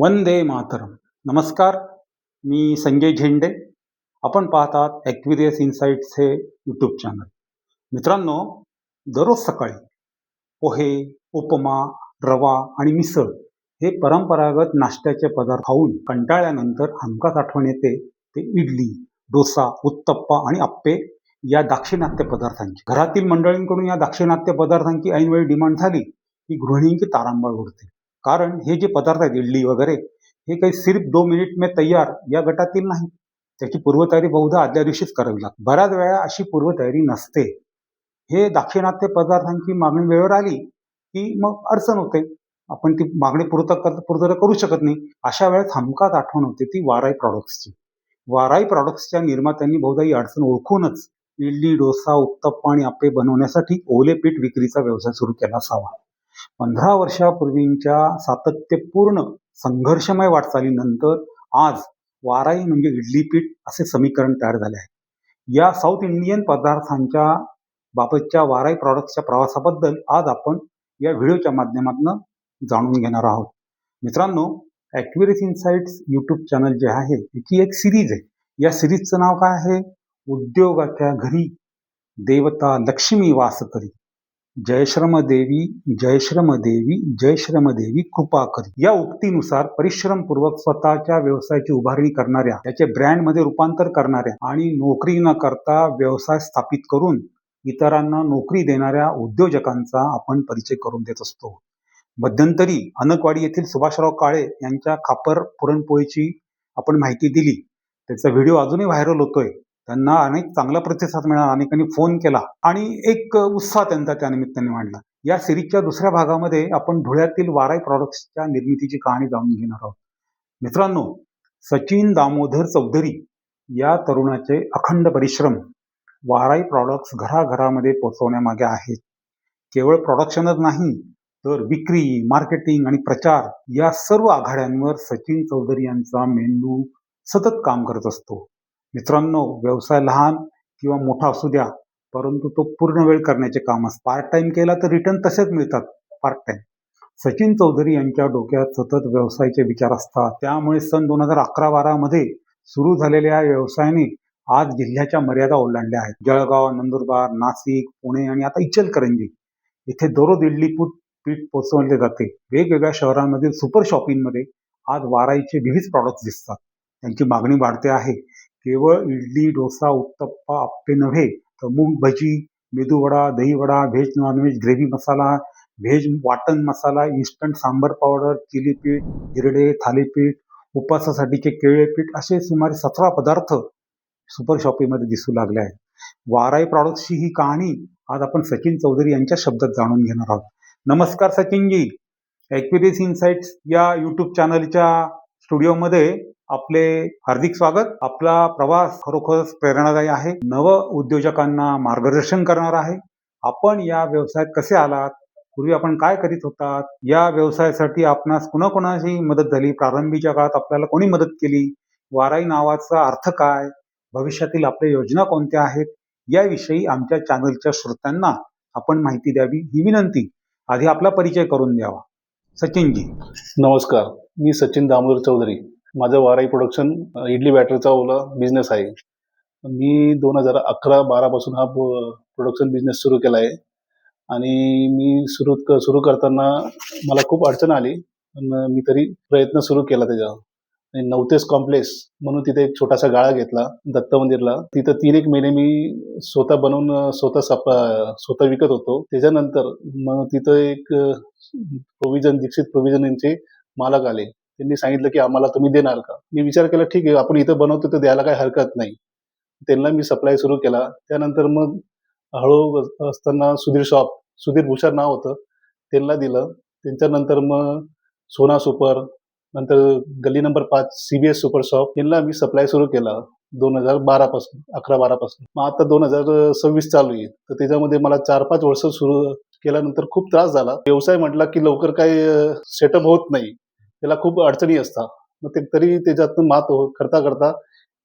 वंदे मातरम. नमस्कार, मी संजय झेंडे. आपण पाहतात ॲक्विरियस इन्साइट्स हे यूट्यूब चॅनल. मित्रांनो, दररोज सकाळी पोहे, उपमा, रवा आणि मिसळ हे परंपरागत नाश्त्याचे पदार्थ खाऊन कंटाळल्यानंतर हमखास आठवण येते ते इडली, डोसा, उत्तप्पा आणि आप्पे या दाक्षिणात्य पदार्थांची. घरातील मंडळींकडून या दाक्षिणात्य पदार्थांची ऐनवेळी डिमांड झाली की गृहिणींची तारांबळ उडते. कारण हे जे पदार्थ आहेत इडली वगैरे, हे काही सिर्फ 2 मिनिट में तैयार या गटातील नाही. त्याची पूर्वतयारी बहुधा आदल्या दिवशीच करावी लागते. बऱ्याच वेळा अशी पूर्वतयारी नसते. हे दाक्षिणात्य पदार्थांची मागणी वेळेवर आली की मग अडचण होते. आपण ती मागणी पूर्तता करू शकत नाही. अशा वेळेस हमखास आठवण होते ती वाराई प्रॉडक्ट्सची. वाराई प्रॉडक्ट्सच्या निर्मात्यांनी बहुधा ही अडचण ओळखूनच इडली, डोसा, उत्तप्पा आणि आप्पे बनवण्यासाठी ओले पीठ विक्रीचा व्यवसाय सुरू केला असावा. 15 वर्षापूर्वीच्या सातत्यपूर्ण संघर्षमय वाटचालीनंतर आज वाराई म्हणजे इडली पीठ असे समीकरण तयार झाले आहे. या साऊथ इंडियन पदार्थांच्या बाबतच्या वाराई प्रॉडक्ट्सच्या प्रवासाबद्दल आज आपण या व्हिडिओच्या माध्यमातून जाणून घेणार आहोत. मित्रांनो, ॲक्विरियस इन्साइट्स यूट्यूब चॅनल जे आहे याची एक सिरीज आहे. या सिरीजचं नाव काय आहे? उद्योगाच्या घरी देवता लक्ष्मी वास करी, जय श्रम देवी, जय श्रम देवी, जय श्रम देवी कृपा करी. या उक्तीनुसार परिश्रमपूर्वक स्वतःच्या व्यवसायाची उभारणी करणाऱ्या, त्याचे ब्रँडमध्ये रूपांतर करणाऱ्या आणि नोकरी न करता व्यवसाय स्थापित करून इतरांना नोकरी देणाऱ्या उद्योजकांचा आपण परिचय करून देत असतो. मध्यंतरी अनकवाडी येथील सुभाषराव काळे यांच्या खापर पुरणपोळीची आपण माहिती दिली. त्याचा व्हिडिओ अजूनही व्हायरल होतोय. त्यांना अनेक चांगला प्रतिसाद मिळाला, अनेकांनी फोन केला आणि एक उत्साह त्यांचा त्या निमित्ताने वाढला. या सिरीजच्या दुसऱ्या भागामध्ये आपण धुळ्यातील वाराई प्रॉडक्ट्सच्या निर्मितीची कहाणी जाणून घेणार आहोत. मित्रांनो, सचिन दामोदर चौधरी या तरुणाचे अखंड परिश्रम वाराई प्रॉडक्ट्स घराघरामध्ये पोहोचवण्यामागे आहेत. केवळ प्रोडक्शनच नाही तर विक्री, मार्केटिंग आणि प्रचार या सर्व आघाड्यांवर सचिन चौधरी यांचा मेंदू सतत काम करत असतो. मित्रांनो, व्यवसाय लहान किंवा मोठा असू द्या, परंतु तो पूर्ण वेळ करण्याचे काम असते. पार्ट टाइम केला तर रिटर्न तसेच मिळतात पार्ट टाइम. सचिन चौधरी यांच्या डोक्यात सतत व्यवसायाचे विचार असतात. त्यामुळे सन 2011-12 मध्ये सुरू झालेल्या या व्यवसायाने आज जिल्ह्याच्या मर्यादा ओलांडल्या आहेत. जळगाव, नंदुरबार, नाशिक, पुणे आणि आता इचलकरंजी इथे दररोज इडली पीठ पोचवले जाते. वेगवेगळ्या शहरांमधील सुपर शॉपिंगमध्ये आज वाराईचे विविध प्रॉडक्ट्स दिसतात. त्यांची मागणी वाढते आहे. केवळ इडली, डोसा, उत्तप्पा, आप्पे नव्हे तर मूग भजी, medu vada, dahi vada, veg non veg gravy masala, veg वाटण masala, instant sambar powder, chilli पीठ, हिरडे, थालीपीठ, उपवासासाठीचे केळे पीठ असे सुमारे 17 पदार्थ सुपर शॉपिंगमध्ये दिसू लागले आहेत. वाराई प्रॉडक्ट्सची ही कहाणी आज आपण सचिन चौधरी यांच्या शब्दात जाणून घेणार आहोत. नमस्कार सचिनजी. ॲक्विरियस इन्साइट्स या यूट्यूब चॅनलच्या स्टुडिओमध्ये आपले हार्दिक स्वागत. आपला प्रवास खरोखरच प्रेरणादायी आहे. नव उद्योजकांना मार्गदर्शन करणार आहे. आपण या व्यवसायात कसे आलात? पूर्वी आपण काय करीत होतात? या व्यवसायासाठी आपणास कुणाकुणाची मदत झाली? प्रारंभीच्या काळात आपल्याला कोणी मदत केली? वाराई नावाचा अर्थ काय? भविष्यातील आपल्या योजना कोणत्या आहेत? याविषयी आमच्या चॅनलच्या श्रोत्यांना आपण माहिती द्यावी ही विनंती. आधी आपला परिचय करून द्यावा. सचिनजी. नमस्कार, मी सचिन दामोदर चौधरी. माझं वाराई प्रोडक्शन इडली बॅटरचा ओला बिझनेस आहे. मी 2011-12 पासून हा प्रोडक्शन बिझनेस सुरू केला आहे आणि मी सुरू करताना मला खूप अडचण आली, पण मी तरी प्रयत्न सुरू केला त्याच्यावर. आणि नवतेज कॉम्प्लेक्स म्हणून तिथे एक छोटासा गाळा घेतला दत्त मंदिरला. तिथं 3-1 महिने मी स्वतः बनवून स्वतः विकत होतो. त्याच्यानंतर मग तिथं एक दीक्षित प्रोव्हिजन यांचे मालक आले. त्यांनी सांगितलं की आम्हाला तुम्ही देणार का? मी विचार केला, ठीक आहे, आपण इथं बनवतो तर द्यायला काही हरकत नाही. त्यांना मी सप्लाय सुरू केला. त्यानंतर मग हळूहळू असताना सुधीर भूषण नाव होतं, त्यांना दिलं. त्यांच्यानंतर मग सोना सुपर, नंतर गल्ली नंबर 5 CBS सुपर शॉप यांना मी सप्लाय सुरू केला 2012 पासून, 11-12 पासून. मग आता 2026 चालू आहे. तर त्याच्यामध्ये मला 4-5 वर्ष सुरू केल्यानंतर खूप त्रास झाला. व्यवसाय म्हटला की लवकर काही सेटअप होत नाही, त्याला खूप अडचणी असतात. मग ते तरी त्याच्यातून करता करता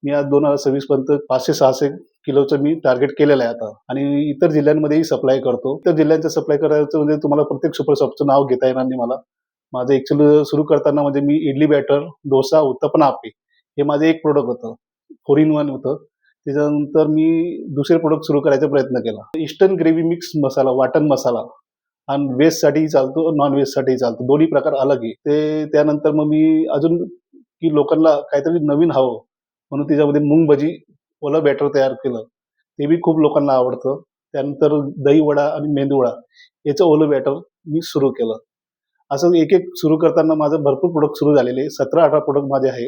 मी आज 2026 पर्यंत 500-600 किलोचं मी टार्गेट केलेलं आहे आता. आणि इतर जिल्ह्यांमध्येही सप्लाय करतो. इतर जिल्ह्यांचं सप्लाय करायचं म्हणजे तुम्हाला प्रत्येक सुपर शॉपचं नाव घेता येणार नाही मला. माझं ॲक्च्युअली सुरू करताना म्हणजे मी इडली बॅटर, डोसा, उत्तपम, आप्पे हे माझं एक प्रोडक्ट होतं. 4 in 1 होतं. त्याच्यानंतर मी दुसरे प्रोडक्ट सुरू करायचा प्रयत्न केला. इन्स्टंट ग्रेव्ही मिक्स मसाला, वाटण मसाला आणि व्हेजसाठीही चालतो, नॉन व्हेजसाठीही चालतो. दोन्ही प्रकार अलग आहे. ते त्यानंतर मग मी अजून की लोकांना काहीतरी नवीन हवं म्हणून त्याच्यामध्ये मूग भजी, ओलं बॅटर तयार केलं. ते बी खूप लोकांना आवडतं. त्यानंतर दही वडा आणि मेंदू वडा याचं ओलं बॅटर मी सुरू केलं. असं एक-एक सुरू करताना माझं भरपूर प्रोडक्ट सुरू झालेले. 17-18 प्रोडक्ट माझे आहे.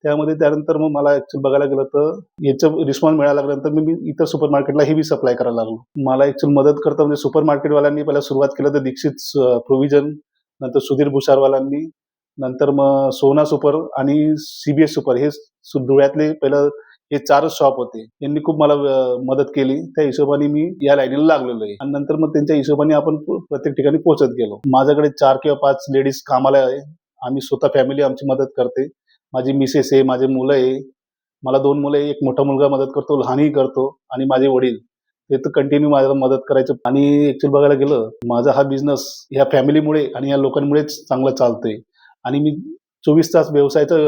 त्यामध्ये त्यानंतर मग मला ॲक्चुअली बघायला गेलं तर याचं रिस्पॉन्स मिळायला लागल्यानंतर मी इतर सुपर मार्केटला हे बी सप्लाय करायला लागलो. मला ॲक्चुअली मदत करता म्हणजे सुपर मार्केटवाल्यांनी पहिला सुरुवात केलं तर दीक्षित प्रोव्हिजन, नंतर सुधीर भुसारवालांनी, नंतर मग सोना सुपर आणि CBS सुपर हे धुळ्यातले पहिलं हे 4च शॉप होते. यांनी खूप मला मदत केली. त्या हिशोबाने मी या लाईनीला लागलेलो आहे आणि नंतर मग त्यांच्या हिशोबाने आपण प्रत्येक ठिकाणी पोहोचत गेलो. माझ्याकडे 4 किंवा 5 लेडीज कामाला आहे. आम्ही स्वतः फॅमिली आमची मदत करते. माझी मिसेस आहे, माझी मुलं आहे. मला 2 मुलं आहे. एक मोठा मुलगा मदत करतो, लहानही करतो आणि माझे वडील ते तर कंटिन्यू माझ्याला मदत करायचं आणि ॲक्चुअली बघायला गेलं माझा हा बिझनेस ह्या फॅमिलीमुळे आणि या लोकांमुळेच चांगला चालतोय आणि मी 24 तास व्यवसायाच्या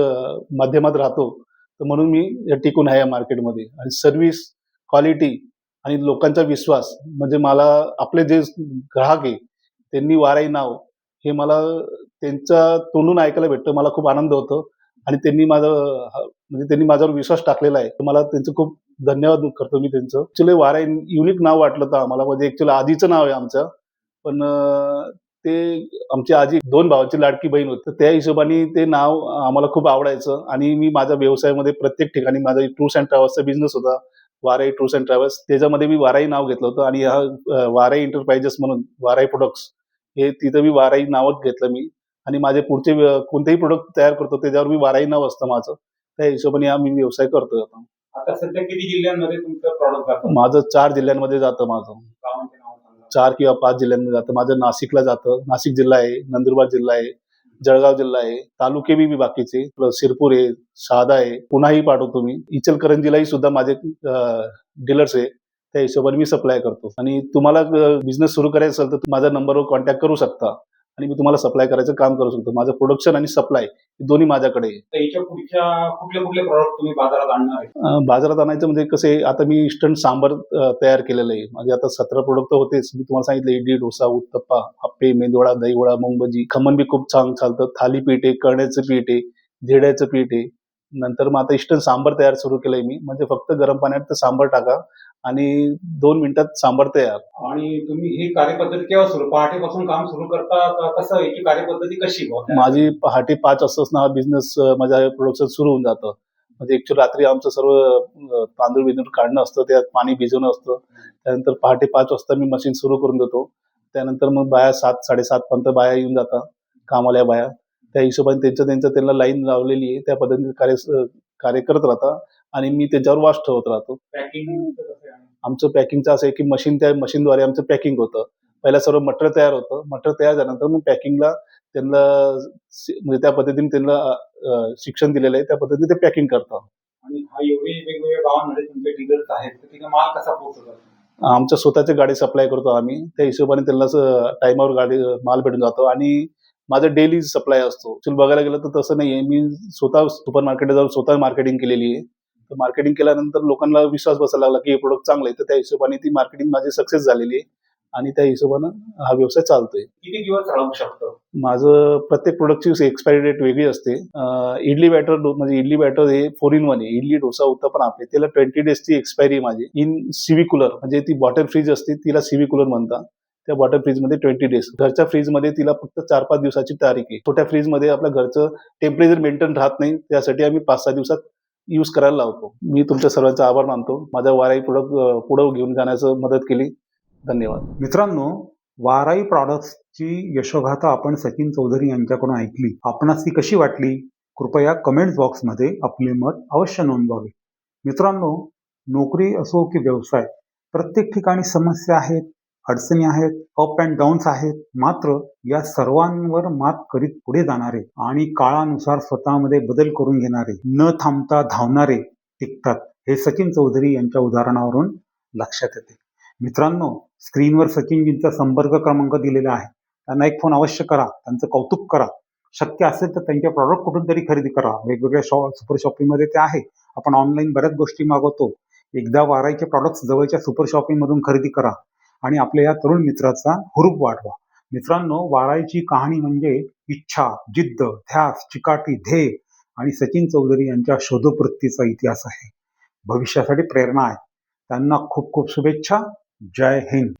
माध्यमात राहतो. तर म्हणून मी टिकून आहे या मार्केटमध्ये आणि सर्व्हिस, क्वालिटी आणि लोकांचा विश्वास म्हणजे मला आपले जे ग्राहक आहे त्यांनी वाराई नाव हे मला त्यांच्या तोंडून ऐकायला भेटतं. मला खूप आनंद होतो आणि त्यांनी म्हणजे त्यांनी माझ्यावर विश्वास टाकलेला आहे. तर मला त्यांचं खूप धन्यवाद करतो मी त्यांचं. ॲक्चुअली वाराई युनिक नाव वाटलं होतं आम्हाला म्हणजे ॲक्चुअली आजीचं नाव आहे आमचं. पण ते आमची आजी 2 भावाची लाडकी बहीण होती. तर त्या हिशोबाने ते नाव आम्हाला खूप आवडायचं आणि मी माझ्या व्यवसायामध्ये प्रत्येक ठिकाणी माझा टूर्स अँड ट्रॅव्हल्सचा बिझनेस होता. वाराई टूर्स अँड ट्रॅव्हल्स त्याच्यामध्ये मी वाराई नाव घेतलं होतं आणि वाराई एंटरप्राइजेस म्हणून वाराई प्रोडक्ट्स हे तिथं मी वाराई नावच घेतलं मी आणि माझे पुढचे कोणतेही प्रोडक्ट तयार करतो त्याच्यावर मी वाराई नाव असतं माझं. त्या हिशोबाने हा मी व्यवसाय करतोय आता. आता सध्या किती जिल्ह्यांमध्ये तुमचं प्रॉडक्ट जातं? माझं 4 जिल्ह्यांमध्ये जातं माझं. गावांचे नाव सांगा. 4 किंवा 5 जिल्ह्यांमध्ये जातं. माझं नाशिकला जातं. नाशिक जिल्हा आहे, नंदुरबार जिल्हा आहे, जळगाव जिल्हा आहे. तालुके बी बाकीचे शिरपूर आहे, शहादा आहे. पुण्याही पाठवतो मी. इचलकरंजीलाही सुद्धा माझे डीलर्स आहे. त्या हिशोबाने मी सप्लाय करतो आणि तुम्हाला बिझनेस सुरू करायचा असेल तर माझ्या नंबरवर कॉन्टॅक्ट करू शकता आणि मी तुम्हाला सप्लाय करायचं काम करू शकतो. माझं प्रोडक्शन आणि सप्लाय दोन्ही माझ्याकडे आहे. तर याच्या पुढच्या कुठले प्रॉडक्ट तुम्ही बाजारात आणणार आहे? बाजारात आणायचं म्हणजे कसं आहे आता मी इन्स्टंट सांबार तयार केलेलं आहे. म्हणजे आता 17 प्रोडक्ट तर होतेच. मी तुम्हाला सांगितलं इडली, डोसा, उत्तप्पा, आप्पे, मेंदूवडा, दहीवडा, मूग भजी, खमण बी खूप छान चालतं. थालीपीठ आहे, कण्याचं पीठ आहे, धेड्याचं पीठ आहे. नंतर मग आता इन्स्टंट सांबार तयार सुरू केलंय मी. म्हणजे फक्त गरम पाण्यात ते सांबार टाका आणि 2 मिनिटात सांबार तयार. आणि तुम्ही ही कार्यपद्धती केव्हा सुरू पहाटेपासून काम सुरू करता का कसं याची कार्यपद्धती कशी बुवा? माझी पहाटे 5 वाजताच हा बिझनेस माझं प्रोडक्शन सुरू होऊन जातं. म्हणजे ॲक्चुअली रात्री आमचं सर्व तांदूळ-बिंदूळ काढणं असतं, त्यात पाणी भिजवणं असतं. त्यानंतर पहाटे 5 वाजता मी मशीन सुरू करून देतो. त्यानंतर मग बाया 7-7:30 पर्यंत बाया येऊन जातात, कामवाल्या बाया. त्या हिशोबाने त्यांचं त्यांना लाईन लावलेली आहे. त्या पद्धतीने कार्य करत राहतात आणि मी त्याच्यावर वास ठेवत राहतो. पॅकिंग कसं आहे? आमचं पॅकिंगचं असं आहे की त्या मशीनद्वारे आमचं पॅकिंग होतं. पहिला सर्व मटेरियल तयार होतं. मटेरियल तयार झाल्यानंतर मग पॅकिंगला त्यांना म्हणजे त्या पद्धतीने त्यांना शिक्षण दिलेलं आहे. त्या पद्धतीने ते पॅकिंग करतात. आणि हा एवढे वेगवेगळ्या गावांमध्ये तुमचे डीलर्स आहेत तर तिथे माल कसा पोहोचवतात? आमच्या स्वतःच्या गाडी सप्लाय करतो आम्ही. त्या हिशोबाने त्यांना टाईमावर माल भेटून जातो आणि माझं डेली सप्लाय असतो. ॲक्चुअली बघायला गेलं तर तसं नाहीये. मी स्वतः सुपर मार्केटला जाऊन स्वतः मार्केटिंग केलेली आहे. तर मार्केटिंग केल्यानंतर लोकांना विश्वास बसायला लागला की हे प्रोडक्ट चांगलं आहे. तर त्या हिशोबाने ती मार्केटिंग माझी सक्सेस झालेली आहे आणि त्या हिशोबानं हा व्यवसाय चालतोय. किती दिवस राहू शकतो? माझं प्रत्येक प्रोडक्टची एक्सपायरी डेट वेगळी असते. इडली बॅटर म्हणजे इडली बॅटर हे 4 in 1 आहे. इडली, डोसा, उत्तपम, आप्पे त्याला 20 डेजची एक्सपायरी आहे माझी. इन सीव्ही कूलर म्हणजे ती बॉटल फ्रीज असते तिला सीव्ही कूलर म्हणतात. त्या बॉटल फ्रीजमध्ये 20 डेज. घरच्या फ्रीजमध्ये तिला फक्त 4-5 दिवसाची तारीख आहे. छोट्या फ्रीजमध्ये आपल्या घरचं टेम्परेचर मेंटेन राहत नाही. त्यासाठी आम्ही 5-6 दिवसात यूज करायला लावतो. मी तुमच्या सर्वांचा आभार मानतो. माझा वाराई प्रोडक्ट पुढे घेऊन जाण्याचं मदत केली. धन्यवाद. मित्रांनो, वाराई प्रॉडक्ट्सची यशोगाथा आपण सचिन चौधरी यांच्याकडून ऐकली. आपणास ती कशी वाटली? कृपया कमेंट्स बॉक्समध्ये आपले मत अवश्य नोंदवावे. मित्रांनो, नोकरी असो की व्यवसाय, प्रत्येक ठिकाणी समस्या आहेत, अडचणी आहेत, अप अँड डाऊन्स आहेत. मात्र या सर्वांवर मात करीत पुढे जाणारे आणि काळानुसार स्वतःमध्ये बदल करून घेणारे, न थांबता धावणारे टिकतात. हे सचिन चौधरी यांच्या उदाहरणावरून लक्षात येते. मित्रांनो, स्क्रीनवर सचिनजींचा संपर्क क्रमांक दिलेला आहे. त्यांना एक फोन अवश्य करा, त्यांचं कौतुक करा. शक्य असेल तर त्यांचे प्रॉडक्ट कुठून तरी खरेदी करा. वेगवेगळ्या सुपर शॉपिंगमध्ये ते आहे. आपण ऑनलाईन बऱ्याच गोष्टी मागवतो. एकदा वाराईचे प्रॉडक्ट्स जवळच्या सुपर शॉपिंगमधून खरेदी करा आणि आपल्या या तरुण मित्राचा हुरूप वाढवा. मित्रांनो, वाराईची कहाणी म्हणजे इच्छा, जिद्द, ध्यास, चिकाटी, ध्येय आणि सचिन चौधरी यांच्या शोधवृत्तीचा इतिहास आहे. भविष्यासाठी प्रेरणा आहे. त्यांना खूप खूप शुभेच्छा. जय हिंद.